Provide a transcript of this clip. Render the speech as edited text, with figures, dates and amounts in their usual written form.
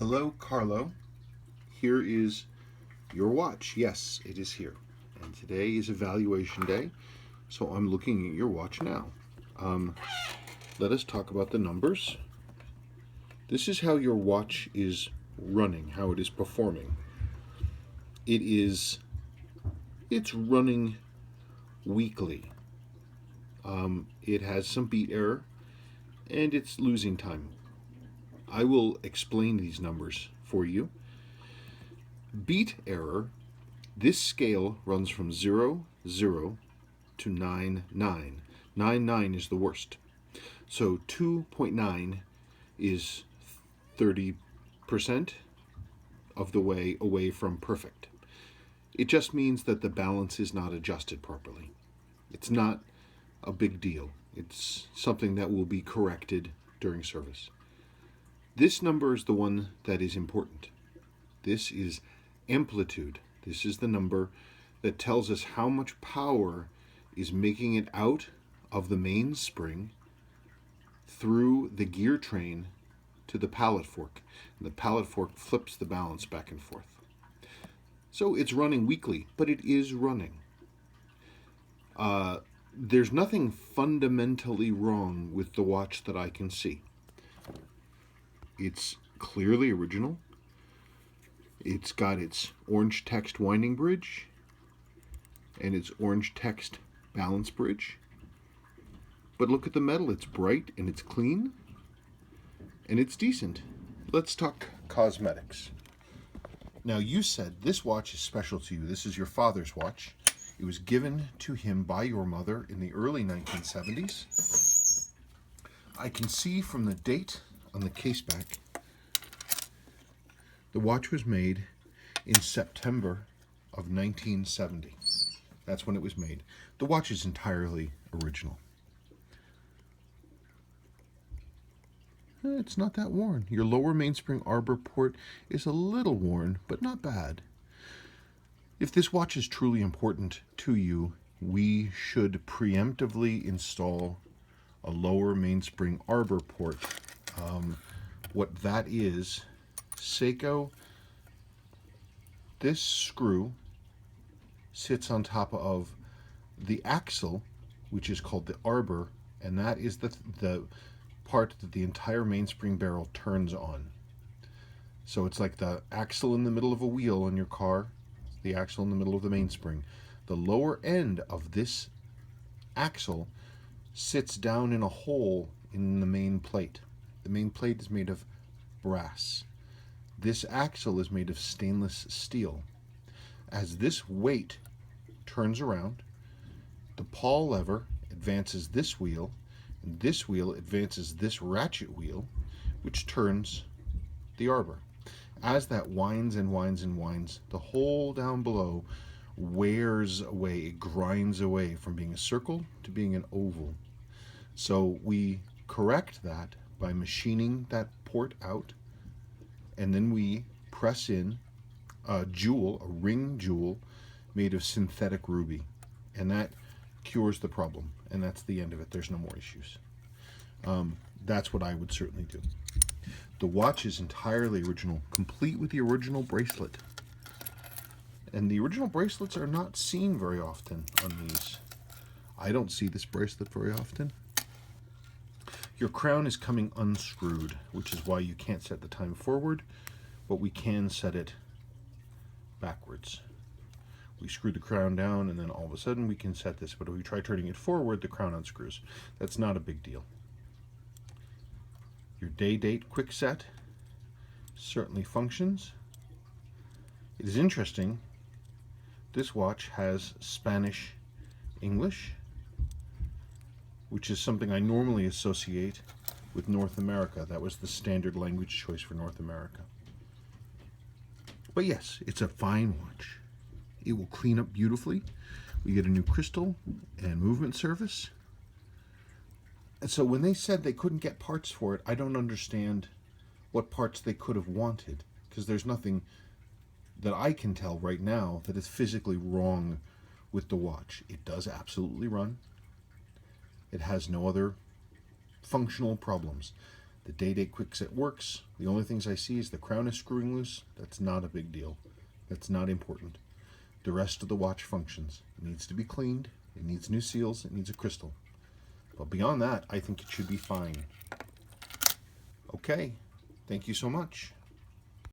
Hello, Carlo. Here is your watch. Yes, it is here. And today is evaluation day, so I'm looking at your watch now. Let us talk about the numbers. This is how your watch is running, how it is performing. It's running weakly. It has some beat error, and it's losing time. I will explain these numbers for you. Beat error, this scale runs from 0, 0 to 9, 9. 9, 9 is the worst. So 2.9 is 30% of the way away from perfect. It just means that the balance is not adjusted properly. It's not a big deal. It's something that will be corrected during service. This number is the one that is important. This is amplitude. This is the number that tells us how much power is making it out of the mainspring through the gear train to the pallet fork. And the pallet fork flips the balance back and forth. So it's running weakly, but it is running. There's nothing fundamentally wrong with the watch that I can see. It's clearly original. It's got its orange text winding bridge and its orange text balance bridge. But look at the metal. It's bright and it's clean and it's decent. Let's talk cosmetics. Now, you said this watch is special to you. This is your father's watch. It was given to him by your mother in the early 1970s. I can see from the date on the case back, the watch was made in September of 1970. That's when it was made. The watch is entirely original. It's not that worn. Your lower mainspring arbor port is a little worn, but not bad. If this watch is truly important to you, we should preemptively install a lower mainspring arbor port. What that is, Seiko, this screw sits on top of the axle, which is called the arbor, and that is the part that the entire mainspring barrel turns on. So it's like the axle in the middle of a wheel on your car, the axle in the middle of the mainspring. The lower end of this axle sits down in a hole in the main plate. The main plate is made of brass. This axle is made of stainless steel. As this weight turns around, the pawl lever advances this wheel, and this wheel advances this ratchet wheel, which turns the arbor. As that winds and winds and winds, the hole down below wears away, it grinds away from being a circle to being an oval. So we correct that by machining that port out, and then we press in a jewel, a ring jewel made of synthetic ruby, and that cures the problem, and that's the end of it. There's no more issues. That's what I would certainly do. The watch is entirely original, complete with the original bracelet. And the original bracelets are not seen very often on these. I don't see this bracelet very often. Your crown is coming unscrewed, which is why you can't set the time forward, but we can set it backwards. We screw the crown down, and then all of a sudden we can set this, but if we try turning it forward, the crown unscrews. That's not a big deal. Your day date quick set certainly functions. It is interesting, this watch has Spanish English, which is something I normally associate with North America. That was the standard language choice for North America. But yes, it's a fine watch. It will clean up beautifully. We get a new crystal and movement service. And so when they said they couldn't get parts for it, I don't understand what parts they could have wanted, because there's nothing that I can tell right now that is physically wrong with the watch. It does absolutely run. It has no other functional problems. The day-date quickset works. The only things I see is the crown is screwing loose. That's not a big deal. That's not important. The rest of the watch functions. It needs to be cleaned. It needs new seals. It needs a crystal. But beyond that, I think it should be fine. Okay. Thank you so much.